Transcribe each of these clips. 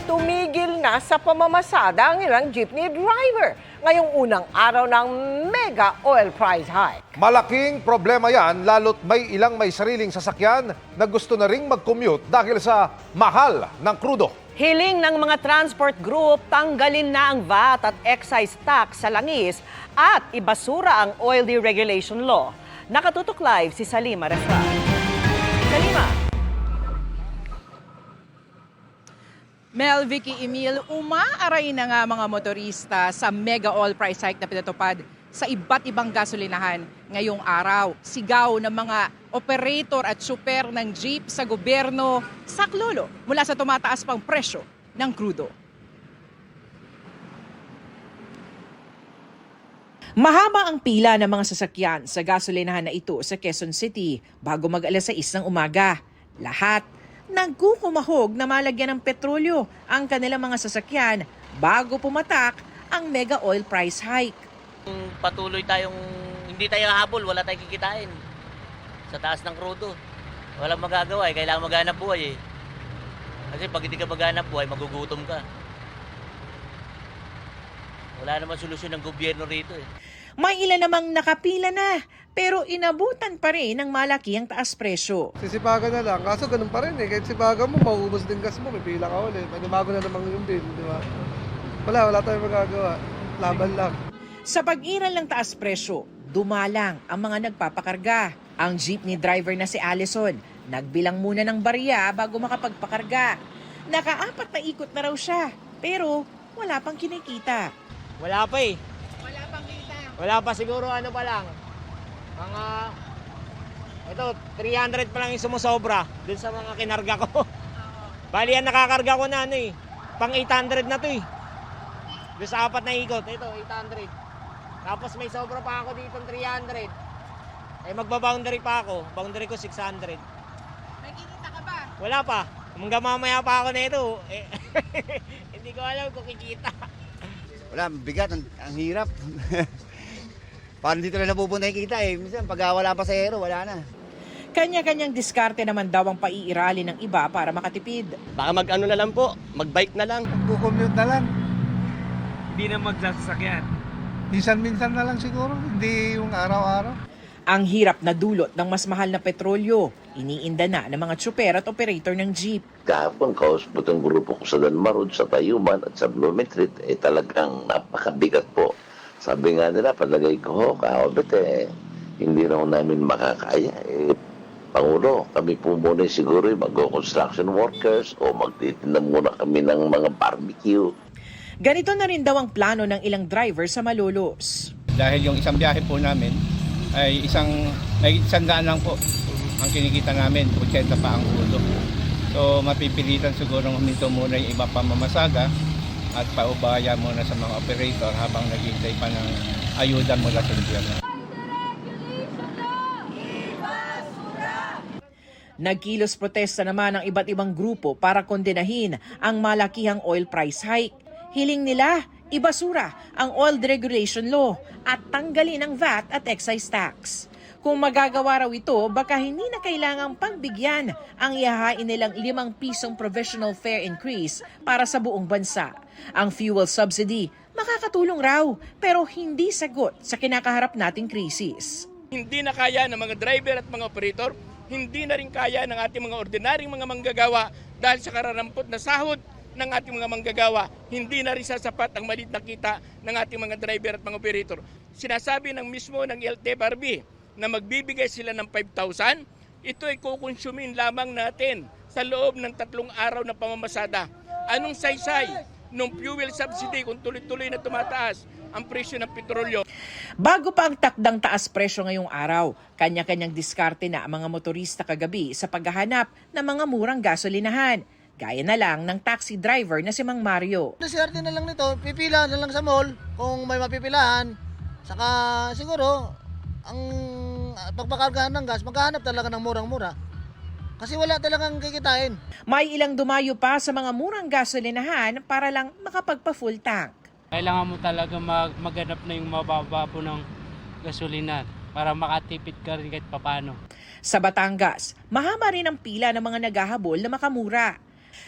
tumigil na sa pamamasada ang ilang jeepney driver ngayong unang araw ng mega oil price hike. Malaking problema yan lalo't may sariling sasakyan na gusto na ring mag-commute dahil sa mahal ng krudo. Hiling ng mga transport group, tanggalin na ang VAT at excise tax sa langis at ibasura ang oil deregulation law. Nakatutok live si Salima Refran. Salima. Mel, Vicky, Emil, umaaray na nga mga motorista sa mega oil price hike na pinatupad sa iba't ibang gasolinahan ngayong araw. Sigaw ng mga operator at super ng jeep sa gobyerno saklolo mula sa tumataas pang presyo ng krudo. Mahaba ang pila ng mga sasakyan sa gasolinahan na ito sa Quezon City bago mag-alas 6 ng umaga. Lahat nagkukumahog na malagyan ng petrolyo ang kanilang mga sasakyan bago pumatak ang mega oil price hike. Patuloy tayong hindi tayo hahabol, wala tayong kikitain sa taas ng krudo. Walang magagawa, kailangan maghanap buhay eh. Kasi pag hindi ka maghanap buhay, magugutom ka. Wala naman solusyon ng gobyerno rito eh. May ilan namang nakapila na pero inabutan pa rin ng malaki ang taas presyo. Sisipagan na lang, kaso ganun pa rin eh. Kahit sipagan mo, mauubos din gas mo, may pila ka ulit. Panibago na naman yung bill, di ba? Wala tayong magagawa. Laban lang. Sa pag-iral ng taas presyo, dumalang ang mga nagpapakarga. Ang jeepney driver na si Allison, nagbilang muna ng barya bago makapagpakarga. Naka-4 na ikot na raw siya, pero wala pang kinikita. Wala pa eh. Wala pang kita. Wala pa siguro ano pa lang. Mga, ito, 300 pa lang yung sumusobra dun sa mga kinarga ko. Bali yan, nakakarga ko na ano eh. Pang 800 na to eh. Dun sa 4 na ikot, ito, 800. Tapos may sobra pa ako dito, 300. Eh magbaboundary pa ako. Boundary ko 600. May kinita ka ba? Wala pa. Hanggang mamaya pa ako na ito. Eh, hindi ko alam kung kikita. Wala, bigat, ang hirap. Parang dito na napupunta yung kita eh. Minsan pag wala pa sa hero, wala na. Kanya-kanyang diskarte naman daw ang paiirali ng iba para makatipid. Baka mag-ano na lang po, mag-bike na lang. Kukommute na lang. Hindi na magsasakyan. Minsan-minsan na lang siguro, hindi yung araw-araw. Ang hirap na dulot ng mas mahal na petrolyo, iniinda na ng mga tsuper at operator ng jeep. Kahapon, kausapot ang grupo ko sa Danmarod, sa Tayuman at sa Blumentritt, talagang napakabigat po. Sabi nga nila, palagay ko, kahapit hindi raw namin makakaya. Pangulo, kami po muna siguro mag-construction workers o magtitinda muna kami ng mga barbecue. Ganito na rin daw ang plano ng ilang driver sa Malolos. Dahil yung isang biyahe po namin ay may 100 lang po ang kinikita namin, 80 pa ang ulo. So mapipilitan siguro huminto muna yung iba pa mamasaga at paubaya muna sa mga operator habang naghihintay pa ng ayuda mula sa gobyerno. Nagkilos protesta naman ang iba't ibang grupo para kondenahin ang malakihang oil price hike. Hiling nila, ibasura ang oil deregulation law at tanggalin ang VAT at excise tax. Kung magagawa raw ito, baka hindi na kailangang pagbigyan ang ihahain nilang 5 pisong provisional fare increase para sa buong bansa. Ang fuel subsidy makakatulong raw pero hindi sagot sa kinakaharap nating krisis. Hindi na kaya ng mga driver at mga operator, hindi na rin kaya ng ating mga ordinaryong mga manggagawa dahil sa kararampot na sahod ng ating mga manggagawa, hindi na rin sasapat ang maliit na kita ng ating mga driver at mga operator. Sinasabi ng mismo ng LTFRB na magbibigay sila ng 5,000, ito ay kukonsumin lamang natin sa loob ng 3 araw na pamamasada. Anong saysay ng fuel subsidy kung tuloy-tuloy na tumataas ang presyo ng petrolyo? Bago pa ang takdang taas presyo ngayong araw, kanya-kanyang diskarte na ang mga motorista kagabi sa paghahanap ng mga murang gasolinahan. Gaya na lang ng taxi driver na si Mang Mario. Discarte na lang nito, pipila na lang sa mall kung may mapipilahan. Saka siguro, ang pagpakargahan ng gas, maghahanap talaga ng murang-mura. Kasi wala talagang kikitain. May ilang dumayo pa sa mga murang gasolinahan para lang makapagpa-full tank. Kailangan mo talaga maghanap na yung mababa po ng gasolina para makatipid ka rin kahit papano. Sa Batangas, mahaba rin ang pila ng mga naghahabol na makamura.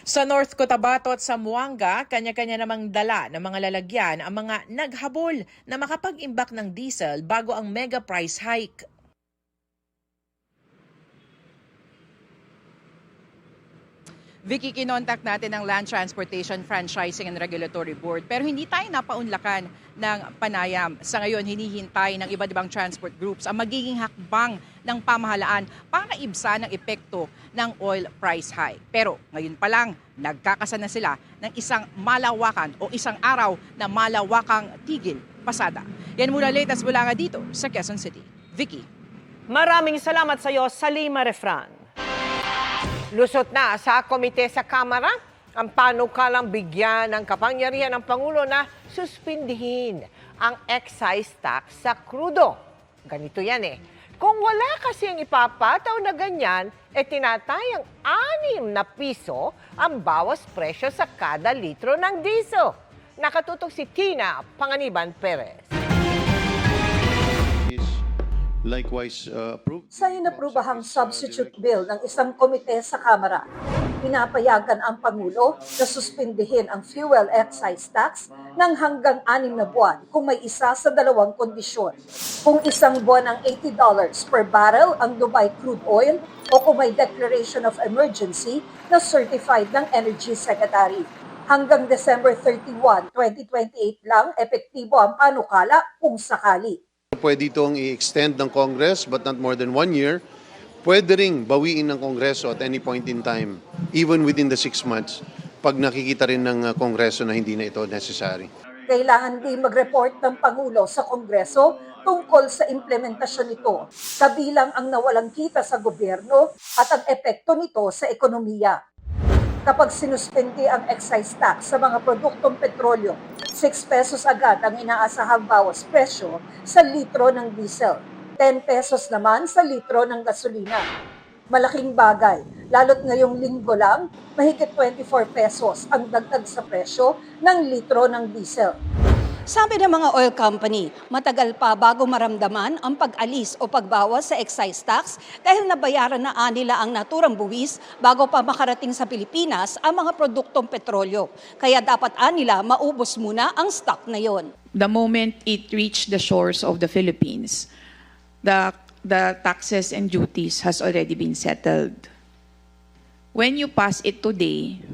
Sa North Cotabato at Zamboanga, kanya-kanya namang dala ng mga lalagyan ang mga naghabol na makapag-imbak ng diesel bago ang mega price hike. Vicky, kinontak natin ang Land Transportation Franchising and Regulatory Board pero hindi tayo napaunlakan ng panayam. Sa ngayon, hinihintay ng iba't ibang transport groups ang magiging hakbang ng pamahalaan para ibsan ang epekto ng oil price hike. Pero ngayon pa lang, nagkakasa na sila ng isang malawakan o isang araw na malawakang tigil pasada. Yan mula latest mula nga dito sa Quezon City. Vicky. Maraming salamat sa iyo, Salima Refran. Lusot na sa komite sa Kamara ang panukalang bigyan ng kapangyarihan ng Pangulo na suspindihin ang excise tax sa krudo. Ganito yan eh. Kung wala kasi ang ipapataw na ganyan, tinatayang 6 na piso ang bawas presyo sa kada litro ng diesel. Nakatutok si Tina Panganiban Perez. Likewise approved. Sa inaprubahang substitute bill ng isang komite sa Kamara, pinapayagan ang Pangulo na suspindihin ang fuel excise tax ng hanggang 6 na buwan kung may isa sa 2 kondisyon. Kung isang buwan ang $80 per barrel ang Dubai crude oil o kung may declaration of emergency na certified ng Energy Secretary. Hanggang December 31, 2028 lang epektibo ang panukala kung sakali. Pwede itong i-extend ng Congress but not more than 1 year. Pwede ring bawiin ng Kongreso at any point in time, even within the 6 months, pag nakikita rin ng Kongreso na hindi na ito necessary. Kailangan din mag-report ng Pangulo sa Kongreso tungkol sa implementasyon nito, kabilang ang nawalang kita sa gobyerno at ang epekto nito sa ekonomiya. Kapag sinuspindi ang excise tax sa mga produktong petrolyo, 6 pesos agad ang inaasahang bawas presyo sa litro ng diesel. 10 pesos naman sa litro ng gasolina. Malaking bagay, lalo't ngayong linggo lang, mahigit 24 pesos ang dagdag sa presyo ng litro ng diesel. Sabi ng mga oil company, matagal pa bago maramdaman ang pag-alis o pagbawas sa excise tax dahil nabayaran na nila ang naturang buwis bago pa makarating sa Pilipinas ang mga produktong petrolyo. Kaya dapat nila maubos muna ang stock na yon. The moment it reached the shores of the Philippines, the taxes and duties has already been settled. When you pass it today,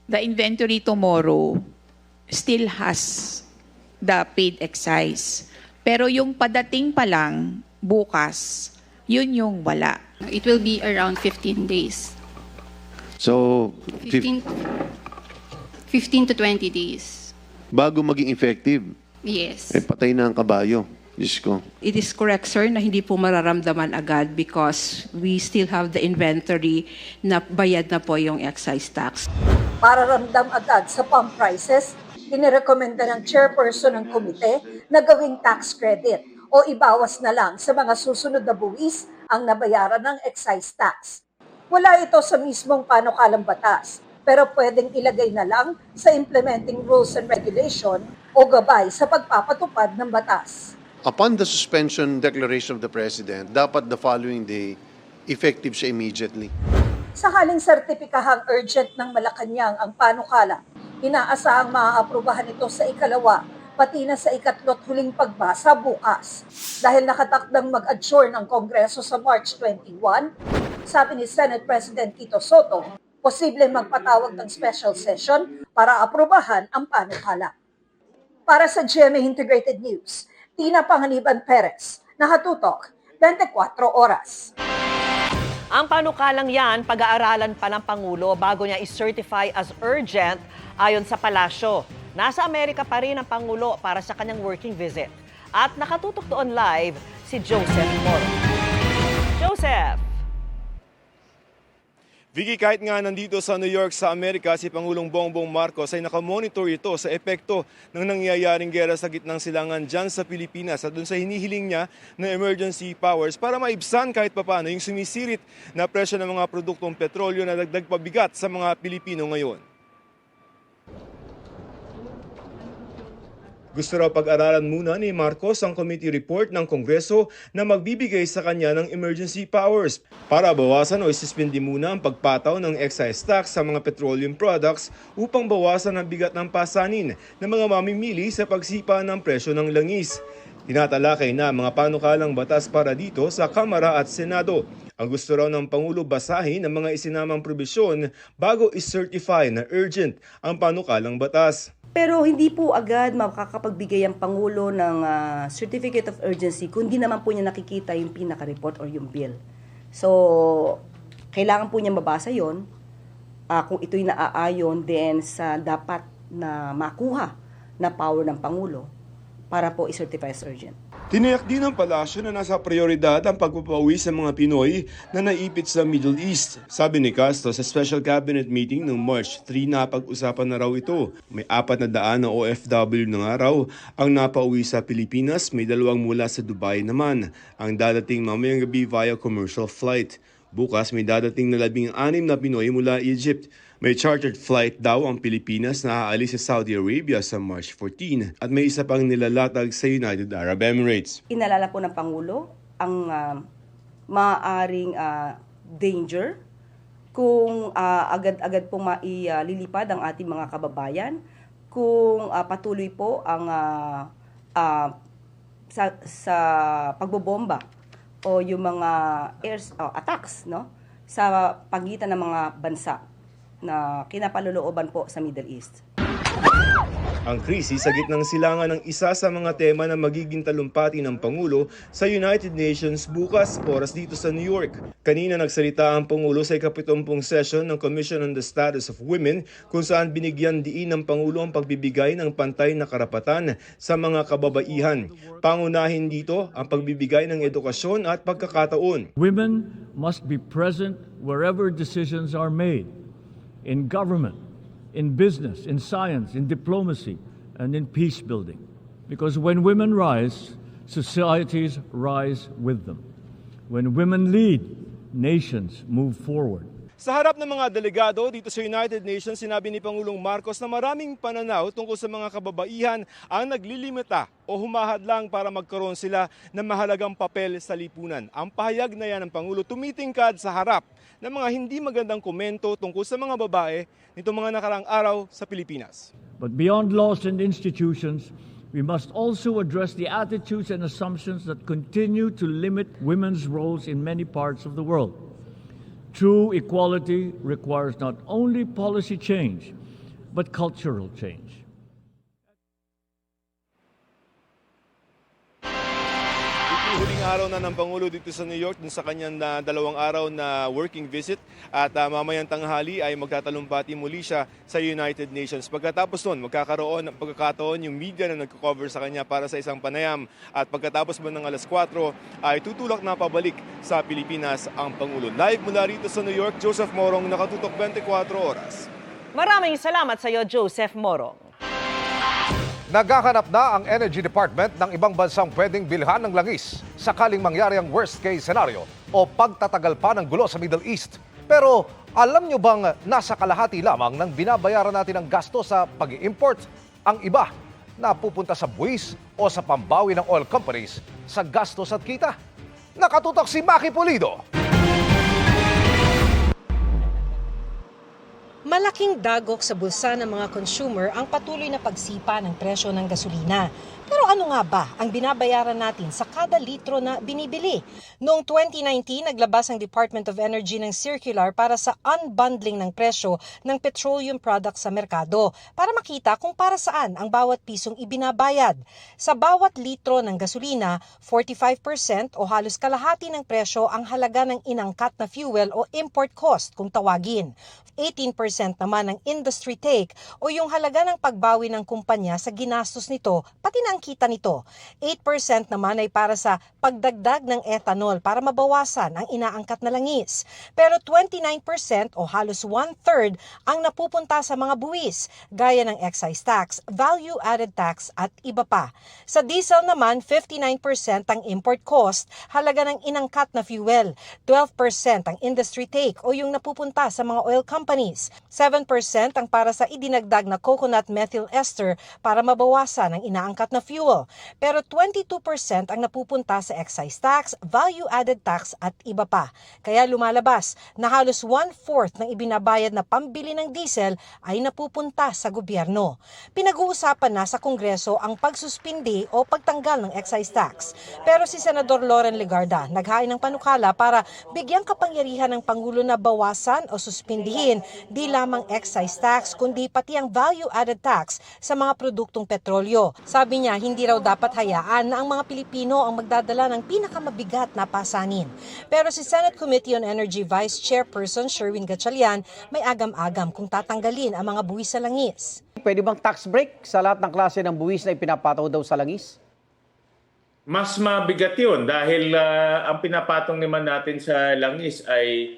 the inventory tomorrow still has the paid excise. Pero yung padating pa lang, bukas, yun yung wala. It will be around 15 days. So, 15 to 20 days. bago maging effective, Yes. patay na ang kabayo. Diyos ko. It is correct, sir, na hindi po mararamdaman agad because we still have the inventory na bayad na po yung excise tax. Para ramdam agad sa pump prices, inirekomenda ng chairperson ng komite na gawing tax credit o ibawas na lang sa mga susunod na buwis ang nabayaran ng excise tax. Wala ito sa mismong panukalang batas, pero pwedeng ilagay na lang sa implementing rules and regulation o gabay sa pagpapatupad ng batas. Upon the suspension declaration of the President, dapat the following day, effective siya immediately. Sakaling sertipikahang urgent ng Malacanang ang panukala, inaasahang maaaprubahan ito sa ikalawa, pati na sa ikatlot huling pagbasa bukas. Dahil nakatakdang mag-adjourn ang Kongreso sa March 21, sabi ni Senate President Tito Soto, posibleng magpatawag ng special session para aprubahan ang panukala. Para sa GMA Integrated News, Tina Panganiban Perez, nakatutok, 24 oras. Ang panukalang yan, pag-aaralan pa ng Pangulo bago niya i-certify as urgent ayon sa palasyo. Nasa Amerika pa rin ang Pangulo para sa kanyang working visit. At nakatutok doon live si Joseph Moro. Joseph! Vicky, kahit nga nandito sa New York sa Amerika, si Pangulong Bongbong Marcos ay nakamonitor ito sa epekto ng nangyayaring gera sa gitnang silangan dyan sa Pilipinas at dun sa hinihiling niya na emergency powers para maibsan kahit papano yung sumisirit na presyo ng mga produktong petrolyo na dagdag pabigat sa mga Pilipino ngayon. Gusto raw pag-aralan muna ni Marcos ang committee report ng Kongreso na magbibigay sa kanya ng emergency powers para bawasan o isuspindi muna ang pagpataw ng excise tax sa mga petroleum products upang bawasan ang bigat ng pasanin ng mga mamimili sa pagsipa ng presyo ng langis. Tinatalakay na mga panukalang batas para dito sa Kamara at Senado. Ang gusto raw ng Pangulo basahin ang mga isinamang probisyon bago is-certify na urgent ang panukalang batas. Pero hindi po agad makakapagbigay ang Pangulo ng Certificate of Urgency kung di naman po niya nakikita yung pinaka-report or yung bill. So, kailangan po niya mabasa yon kung ito'y naaayon din sa dapat na makuha na power ng Pangulo para po i-certify as urgent. Tiniyak din ng palasyo na nasa prioridad ang pagpapauwi sa mga Pinoy na naipit sa Middle East. Sabi ni Castro sa special cabinet meeting noong March 3 na pag-usapan na raw ito. May 400 na OFW na nga raw ang napauwi sa Pilipinas, may 2 mula sa Dubai naman. Ang dadating mamayang gabi via commercial flight. Bukas may dadating na 16 na Pinoy mula Egypt. May chartered flight daw ang Pilipinas na aalis sa Saudi Arabia sa March 14 at may isa pang nilalatag sa United Arab Emirates. Inalala po ng Pangulo ang maaaring danger kung agad-agad pong maililipad ang ating mga kababayan, kung patuloy po ang sa pagbobomba o yung mga attacks sa pagitan ng mga bansa na kinapalulooban po sa Middle East. Ang krisis sa gitnang silangan ng isa sa mga tema na magiging talumpati ng Pangulo sa United Nations bukas, oras dito sa New York. Kanina nagsalita ang Pangulo sa ika-70 session ng Commission on the Status of Women kung saan binigyan diin ng Pangulo ang pagbibigay ng pantay na karapatan sa mga kababaihan. Pangunahin dito ang pagbibigay ng edukasyon at pagkakataon. Women must be present wherever decisions are made. In government, in business, in science, in diplomacy, and in peace building. Because when women rise, societies rise with them. When women lead, nations move forward. Sa harap ng mga delegado dito sa United Nations, sinabi ni Pangulong Marcos na maraming pananaw tungkol sa mga kababaihan ang naglilimita o humahadlang para magkaroon sila ng mahalagang papel sa lipunan. Ang pahayag na yan ng Pangulo tumitingkad sa harap ng mga hindi magandang komento tungkol sa mga babae nitong mga nakarang araw sa Pilipinas. But beyond laws and institutions, we must also address the attitudes and assumptions that continue to limit women's roles in many parts of the world. True equality requires not only policy change, but cultural change. Huling araw na ng Pangulo dito sa New York dun sa kanyang 2 araw na working visit at mamayang tanghali ay magtatalumpati muli siya sa United Nations. Pagkatapos nun, magkakaroon ng pagkakataon yung media na nagko-cover sa kanya para sa isang panayam at pagkatapos mo ng alas 4 ay tutulak na pabalik sa Pilipinas ang Pangulo. Live mula rito sa New York, Joseph Morong, Nakatutok 24 Oras. Maraming salamat sa iyo, Joseph Morong. Naghahanap na ang Energy Department ng ibang bansang pwedeng bilhan ng langis sakaling mangyari ang worst-case scenario o pagtatagal pa ng gulo sa Middle East. Pero alam nyo bang nasa kalahati lamang ng binabayaran natin ang gasto sa pag-i-import? Ang iba na pupunta sa buwis o sa pambawi ng oil companies sa gastos at kita. Nakatutok si Maki Pulido. Malaking dagok sa bulsa ng mga consumer ang patuloy na pagsipa ng presyo ng gasolina. Pero ano nga ba ang binabayaran natin sa kada litro na binibili? Noong 2019, naglabas ang Department of Energy ng circular para sa unbundling ng presyo ng petroleum products sa merkado para makita kung para saan ang bawat pisong ibinabayad. Sa bawat litro ng gasolina, 45% o halos kalahati ng presyo ang halaga ng inangkat na fuel o import cost kung tawagin. 18% naman ang industry take o yung halaga ng pagbawi ng kumpanya sa ginastos nito, pati na ang kita nito. 8% naman ay para sa pagdagdag ng ethanol para mabawasan ang inaangkat na langis. Pero 29% o halos 1/3 ang napupunta sa mga buwis, gaya ng excise tax, value-added tax at iba pa. Sa diesel naman, 59% ang import cost, halaga ng inangkat na fuel. 12% ang industry take o yung napupunta sa mga oil companies. 7% ang para sa idinagdag na coconut methyl ester para mabawasan ang inaangkat na fuel. Pero 22% ang napupunta sa excise tax, value-added tax at iba pa. Kaya lumalabas na halos 1/4 ng ibinabayad na pambili ng diesel ay napupunta sa gobyerno. Pinag-uusapan na sa Kongreso ang pagsuspindi o pagtanggal ng excise tax. Pero si Senador Loren Legarda naghain ng panukala para bigyang kapangyarihan ng Pangulo na bawasan o suspindihin di lamang excise tax kundi pati ang value-added tax sa mga produktong petrolyo. Sabi niya hindi raw dapat hayaan na ang mga Pilipino ang magdadala ng pinakamabigat na pasanin. Pero si Senate Committee on Energy Vice Chairperson Sherwin Gatchalian may agam-agam kung tatanggalin ang mga buwis sa langis. Pwede bang tax break sa lahat ng klase ng buwis na ipinapataw daw sa langis? Mas mabigat yun dahil ang pinapatong naman natin sa langis ay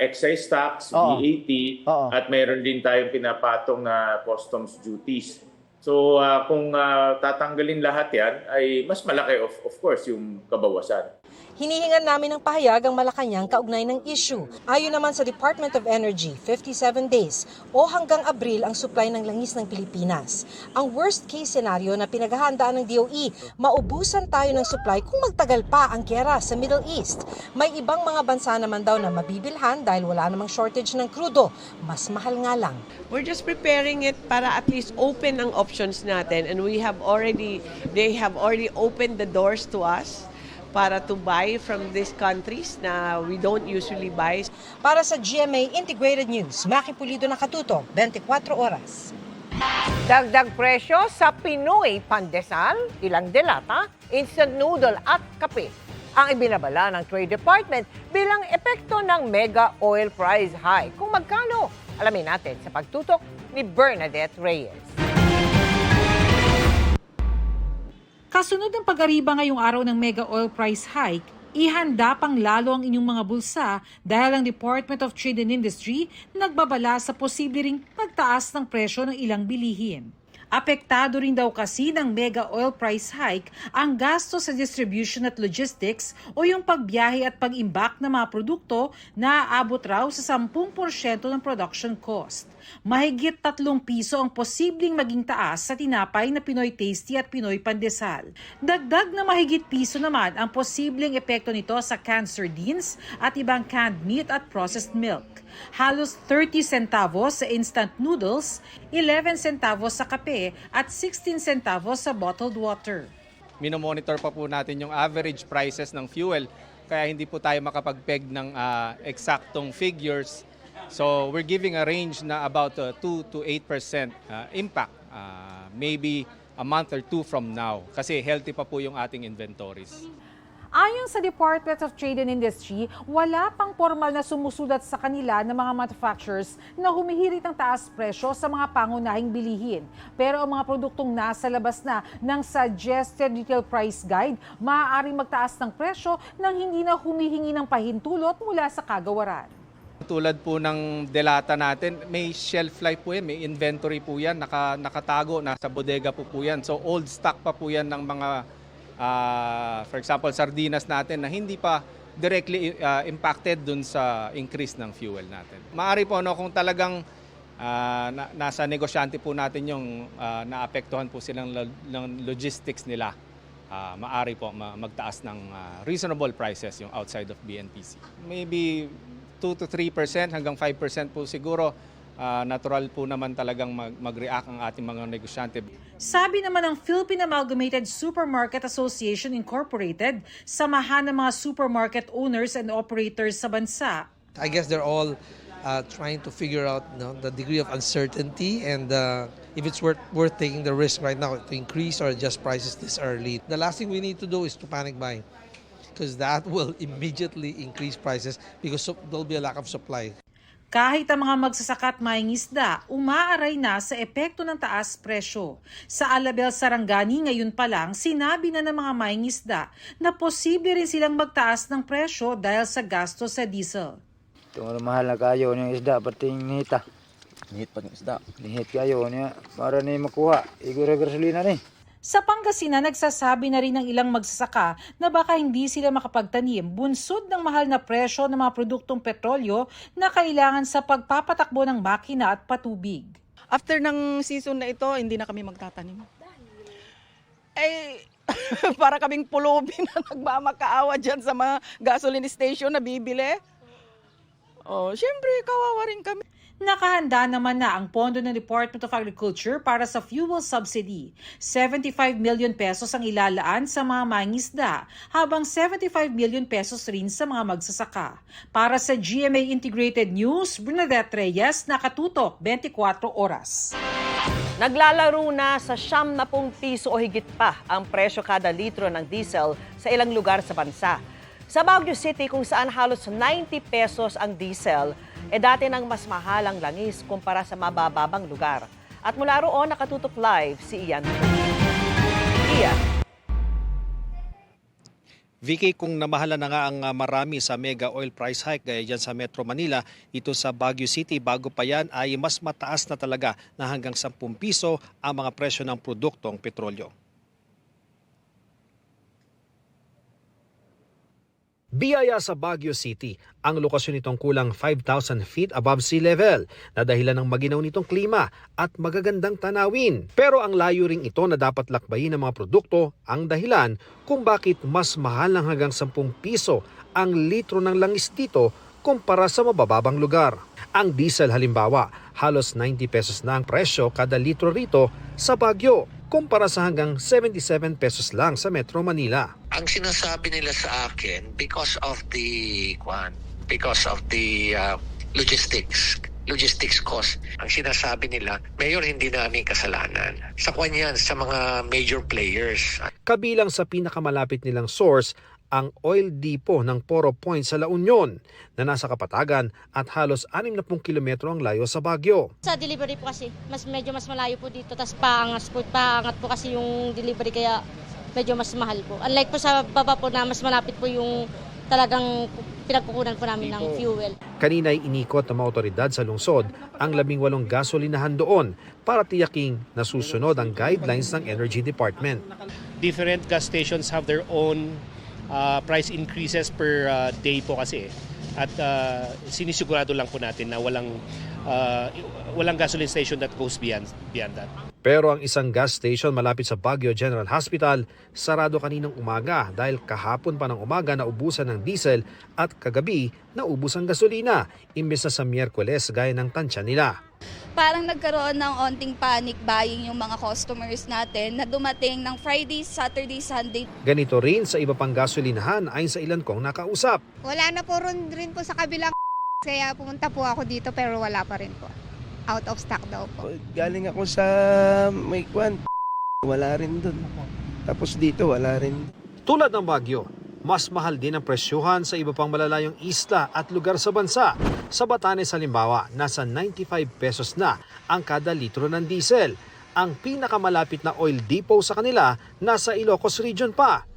excise tax, VAT, at mayroon din tayong pinapatong na customs duties. So kung tatanggalin lahat yan, ay mas malaki of course yung kabawasan. Hinihingan namin ng pahayag ang Malacanang kaugnay ng issue. Ayon naman sa Department of Energy, 57 days o hanggang Abril ang supply ng langis ng Pilipinas. Ang worst case scenario na pinaghahandaan ng DOE, maubusan tayo ng supply kung magtagal pa ang giyera sa Middle East. May ibang mga bansa naman daw na mabibilhan dahil wala namang shortage ng krudo. Mas mahal nga lang. We're just preparing it para at least open ang options natin, and they have already opened the doors to us para to buy from these countries na we don't usually buy. Para sa GMA Integrated News, Maki Pulido Nakatuto, 24 oras. Dagdag presyo sa Pinoy pandesal, ilang delata, instant noodle at kape ang ibinabala ng Trade Department bilang epekto ng mega oil price high. Kung magkano, alamin natin sa pagtutok ni Bernadette Reyes. Kasunod ng pag-ariba ngayong araw ng mega oil price hike, ihanda pang lalo ang inyong mga bulsa dahil ang Department of Trade and Industry nagbabala sa posible ring pagtaas ng presyo ng ilang bilihin. Apektado rin daw kasi ng mega oil price hike ang gasto sa distribution at logistics o yung pagbiyahe at pag-imbak ng mga produkto na aabot raw sa 10% ng production cost. Mahigit 3 piso ang posibleng maging taas sa tinapay na Pinoy Tasty at Pinoy Pandesal. Dagdag na mahigit piso naman ang posibleng epekto nito sa canned sardines at ibang canned meat at processed milk. Halos 30 centavos sa instant noodles, 11 centavos sa kape at 16 centavos sa bottled water. Minomonitor pa po natin yung average prices ng fuel kaya hindi po tayo makapag-peg ng eksaktong figures. So we're giving a range na about 2 to 8% impact, maybe a month or two from now kasi healthy pa po yung ating inventories. Ayon sa Department of Trade and Industry, wala pang formal na sumusulat sa kanila ng mga manufacturers na humihirit ng taas presyo sa mga pangunahing bilihin. Pero ang mga produktong nasa labas na ng suggested retail price guide, maaaring magtaas ng presyo nang hindi na humihingi ng pahintulot mula sa kagawaran. Tulad po ng delata natin, may shelf life po yan, may inventory po yan, nakatago, nasa bodega po yan. So old stock pa po yan ng mga, for example, sardinas natin na hindi pa directly impacted dun sa increase ng fuel natin. Maaari po kung talagang nasa negosyante po natin yung naapektuhan po silang ng logistics nila, maaari po magtaas ng reasonable prices yung outside of BNPC. Maybe 2 to 3% hanggang 5% po siguro, natural po naman talagang mag-react ang ating mga negosyante. Sabi naman ng Philippine Amalgamated Supermarket Association Incorporated, samahan ng mga supermarket owners and operators sa bansa. I guess they're all trying to figure out the degree of uncertainty and if it's worth taking the risk right now to increase or adjust prices this early. The last thing we need to do is to panic buy, because that will immediately increase prices because there'll be a lack of supply. Kahit ang mga magsasaka at mangingisda, umaaray na sa epekto ng taas presyo. Sa Alabel, Sarangani, ngayon pa lang, sinabi na ng mga mangingisda na posible rin silang magtaas ng presyo dahil sa gasto sa diesel. Itong mahal na kayo ng isda, pati yung nihita. Nihit pa ng isda? Nihit kayo niya, para ni makuha, igura gasolina ni. Sa Pangasinan, nagsasabi na rin ng ilang magsasaka na baka hindi sila makapagtanim bunsod ng mahal na presyo ng mga produktong petrolyo na kailangan sa pagpapatakbo ng makina at patubig. After ng season na ito, hindi na kami magtatanim. Para kaming pulubi na nagmamakaawa dyan sa mga gasoline station na bibili. Siyempre, kawawa rin kami. Nakahanda naman na ang pondo ng Department of Agriculture para sa fuel subsidy. 75 million pesos ang ilalaan sa mga mangingisda, habang 75 million pesos rin sa mga magsasaka. Para sa GMA Integrated News, Bernadette Reyes, nakatutok 24 oras. Naglalaro na sa 70 piso o higit pa ang presyo kada litro ng diesel sa ilang lugar sa bansa. Sa Baguio City, kung saan halos 90 pesos ang diesel, dati nang mas mahal ang langis kumpara sa mabababang lugar. At mula roon, nakatutok live si Ian. Ian. Vicky, kung namahala na nga ang marami sa mega oil price hike gaya dyan sa Metro Manila, ito sa Baguio City, bago pa yan ay mas mataas na talaga na hanggang 10 piso ang mga presyo ng produktong petrolyo. Biyaya sa Baguio City, ang lokasyon nitong kulang 5,000 feet above sea level na dahilan ng maginaw nitong klima at magagandang tanawin. Pero ang layo ring ito na dapat lakbayin ng mga produkto ang dahilan kung bakit mas mahal ng hanggang 10 piso ang litro ng langis dito kumpara sa mabababang lugar. Ang diesel halimbawa, halos 90 pesos na ang presyo kada litro rito sa Baguio kumpara sa hanggang 77 pesos lang sa Metro Manila. Ang sinasabi nila sa akin because of the logistics cost. Ang sinasabi nila, Mayor, hindi namin kasalanan. Sa kanyan sa mga major players. Kabilang sa pinakamalapit nilang source, ang oil depot ng Poro Point sa La Union na nasa Kapatagan at halos 60 kilometro ang layo sa Baguio. Sa delivery po kasi, medyo mas malayo po dito, tapos paangat po kasi yung delivery kaya medyo mas mahal po. Unlike po sa baba po na mas malapit po yung talagang pinagkukunan po namin ng fuel. Kanina ay inikot ng mga otoridad sa lungsod ang 18 gasolinahan doon para tiyaking nasusunod ang guidelines ng Energy Department. Different gas stations have their own price increases per day po kasi. At sinisigurado lang po natin na walang gasoline station that goes beyond that. Pero ang isang gas station malapit sa Baguio General Hospital, sarado kaninang umaga dahil kahapon pa ng umaga naubusan ng diesel at kagabi naubos ang gasolina, imbes na sa Miyerkules gaya ng tansya nila. Parang nagkaroon ng onting panic buying yung mga customers natin na dumating ng Friday, Saturday, Sunday. Ganito rin sa iba pang gasolinahan ayon sa ilan kong nakausap. Wala na po rin po sa kabilang kaya pumunta po ako dito pero wala pa rin po. Out of stock daw po. Galing ako sa Maykwan, wala rin dun. Tapos dito wala rin. Tulad ng Baguio, mas mahal din ang presyuhan sa iba pang malalayong isla at lugar sa bansa. Sa Batanes halimbawa, nasa 95 pesos na ang kada litro ng diesel. Ang pinakamalapit na oil depot sa kanila nasa Ilocos Region pa.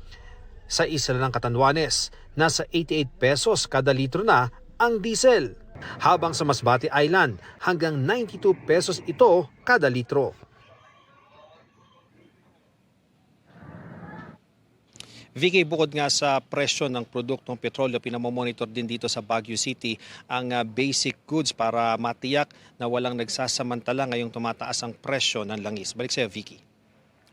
Sa isla ng Catanduanes, nasa 88 pesos kada litro na ang diesel. Habang sa Masbate Island, hanggang 92 pesos ito kada litro. Vicky, bukod nga sa presyo ng produktong petrolyo, pinamomonitor din dito sa Baguio City ang basic goods para matiyak na walang nagsasamantala ngayong tumataas ang presyo ng langis. Balik sa'yo, Vicky.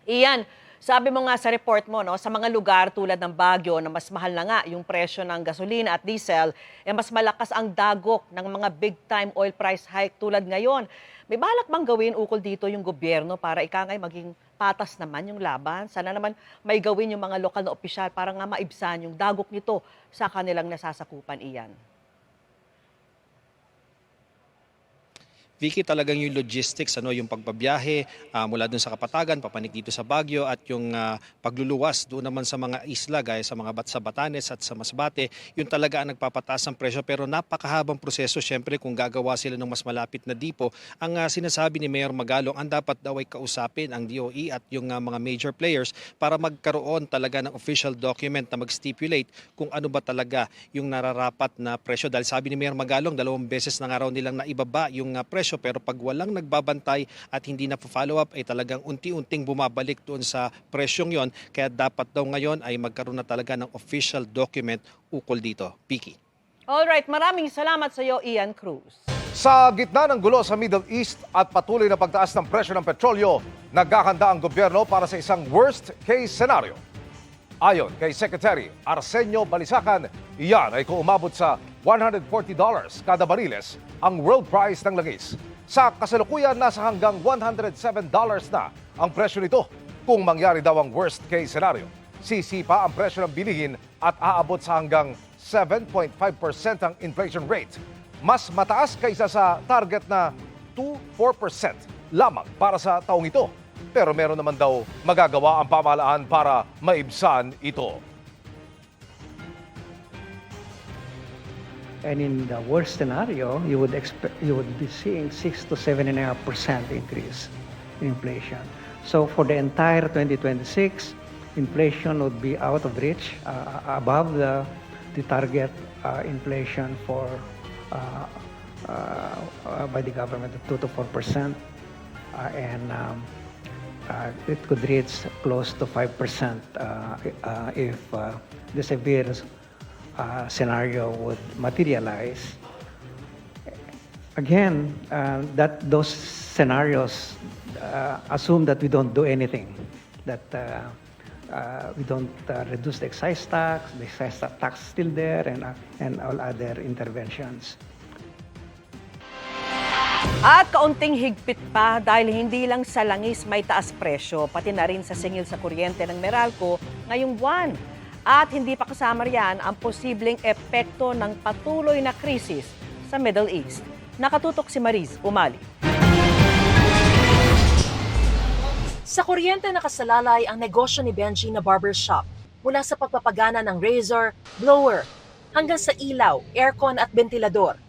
Iyan, sabi mo nga sa report mo, no, sa mga lugar tulad ng Baguio na mas mahal na nga yung presyo ng gasolina at diesel, mas malakas ang dagok ng mga big-time oil price hike tulad ngayon. May balak bang gawin ukol dito yung gobyerno para ikangay maging patas naman yung laban? Sana naman may gawin yung mga lokal na opisyal para nga maibsan yung dagok nito sa kanilang nasasakupan. Iyan. Vicky, talagang yung logistics, yung pagbabiyahe mula dun sa Kapatagan, papanik dito sa Baguio at yung pagluluwas doon naman sa mga isla gaya sa mga sa Batanes at sa Masbate, yun talaga ang nagpapataas ng presyo. Pero napakahabang proseso, syempre kung gagawa sila ng mas malapit na dipo. Ang sinasabi ni Mayor Magalong, ang dapat daw ay kausapin ang DOE at yung mga major players para magkaroon talaga ng official document na mag-stipulate kung ano ba talaga yung nararapat na presyo. Dahil sabi ni Mayor Magalong, 2 beses na nga raw nilang naibaba yung presyo presyo pero pag walang nagbabantay at hindi na follow up ay talagang unti-unting bumabalik doon sa presyong yon. Kaya dapat daw ngayon ay magkaroon na talaga ng official document ukol dito. Piki. Alright, maraming salamat sa iyo, Ian Cruz. Sa gitna ng gulo sa Middle East at patuloy na pagtaas ng presyo ng petrolyo, naghahanda ang gobyerno para sa isang worst-case scenario. Ayon kay Secretary Arsenio Balisacan, iyan ay kung umabot sa $140 kada bariles ang world price ng langis. Sa kasalukuyan, nasa hanggang $107 na ang presyo nito. Kung mangyari daw ang worst-case scenario, sisipa ang presyo ng bilihin at aabot sa hanggang 7.5% ang inflation rate. Mas mataas kaysa sa target na 2-4% lamang para sa taong ito. Pero meron naman daw magagawa ang pamahalaan para maibsan ito. And in the worst scenario, you would be seeing 6 to 7.5% increase in inflation. So for the entire 2026, inflation would be out of reach, above the target inflation for by the government of 2 to 4%, and it could reach close to 5% if the severe scenario would materialize. Again, those scenarios assume that we don't do anything, that we don't reduce the excise tax is still there, and all other interventions. At kaunting higpit pa dahil hindi lang sa langis may taas presyo, pati na rin sa singil sa kuryente ng Meralco ngayong buwan. At hindi pa kasama riyan ang posibleng epekto ng patuloy na krisis sa Middle East. Nakatutok si Mariz Umali. Sa kuryente nakasalalay ang negosyo ni Benji na barbershop, mula sa pagpapagana ng razor, blower, hanggang sa ilaw, aircon at ventilador.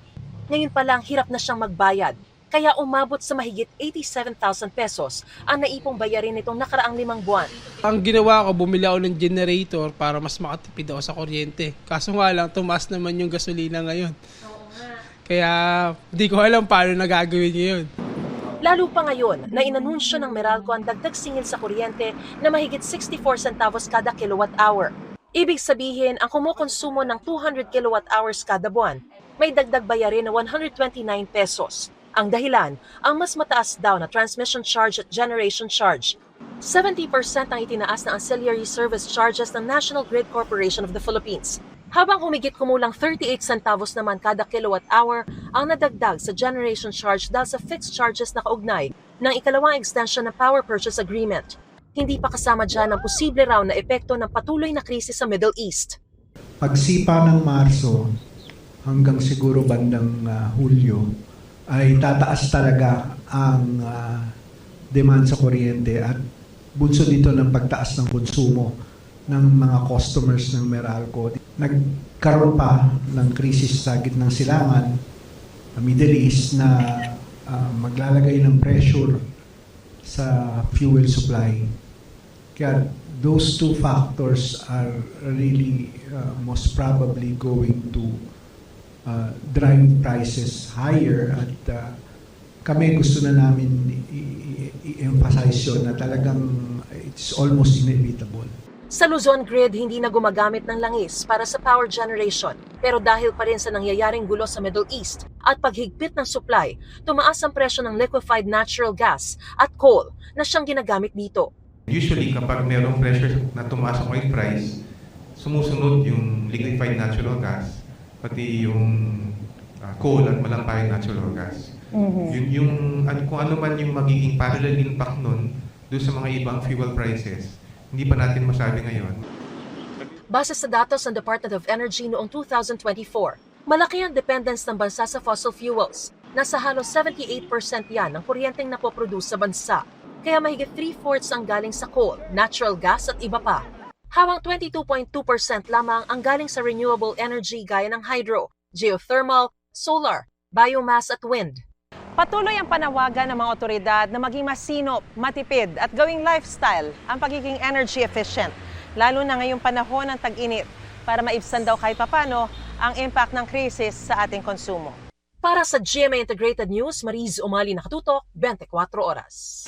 Ngayon pa lang hirap na siyang magbayad, kaya umabot sa mahigit 87,000 pesos ang naipong bayarin nitong nakaraang 5 buwan. Ang ginawa ko, bumili ako ng generator para mas makatipid ako sa kuryente. Kaso nga lang, tumaas naman yung gasolina ngayon. Kaya hindi ko alam paano nagagawin ngayon. Lalo pa ngayon na inanunsyo ng Meralco ang dagdag singil sa kuryente na mahigit 64 centavos kada kilowatt hour. Ibig sabihin, ang kumukonsumo ng 200 kilowatt hours kada buwan, may dagdag bayarin na 129 pesos. Ang dahilan, ang mas mataas daw na transmission charge at generation charge. 70% ang itinaas na ancillary service charges ng National Grid Corporation of the Philippines. Habang humigit kumulang 38 centavos naman kada kilowatt hour ang nadagdag sa generation charge dahil sa fixed charges na kaugnay ng ikalawang extension ng Power Purchase Agreement. Hindi pa kasama dyan ang posible raw na epekto ng patuloy na krisis sa Middle East. Pagsipa ng Marso hanggang siguro bandang Hulyo ay tataas talaga ang demand sa kuryente at bunso dito ng pagtaas ng konsumo ng mga customers ng Meralco. Nagkaroon pa ng krisis sa gitnang silangan, Middle East, na maglalagay ng pressure sa fuel supply. Kaya those two factors are really most probably going to drive prices higher, at kami gusto na namin i-emphasize yun na talagang it's almost inevitable. Sa Luzon Grid, hindi na gumagamit ng langis para sa power generation. Pero dahil pa rin sa nangyayaring gulo sa Middle East at paghigpit ng supply, tumaas ang presyo ng liquefied natural gas at coal na siyang ginagamit dito. Usually, kapag mayroong pressure na tumaas ang oil price, sumusunod yung liquefied natural gas, pati yung coal at malampayang natural gas. Kung ano man yung magiging parallel impact nun doon sa mga ibang fuel prices, hindi pa natin masabi ngayon. Base sa datos ng Department of Energy noong 2024, malaki ang dependence ng bansa sa fossil fuels. Nasa halos 78% yan ng kuryenteng napoproduce sa bansa. Kaya mahigit 3/4 ang galing sa coal, natural gas at iba pa. Habang 22.2% lamang ang galing sa renewable energy gaya ng hydro, geothermal, solar, biomass at wind. Patuloy ang panawagan ng mga otoridad na maging masinop, matipid at gawing lifestyle ang pagiging energy efficient, lalo na ngayong panahon ng tag-init, para maibsan daw kahit papano ang impact ng krisis sa ating konsumo. Para sa GMA Integrated News, Mariz Umali Nakatutok, 24 Oras.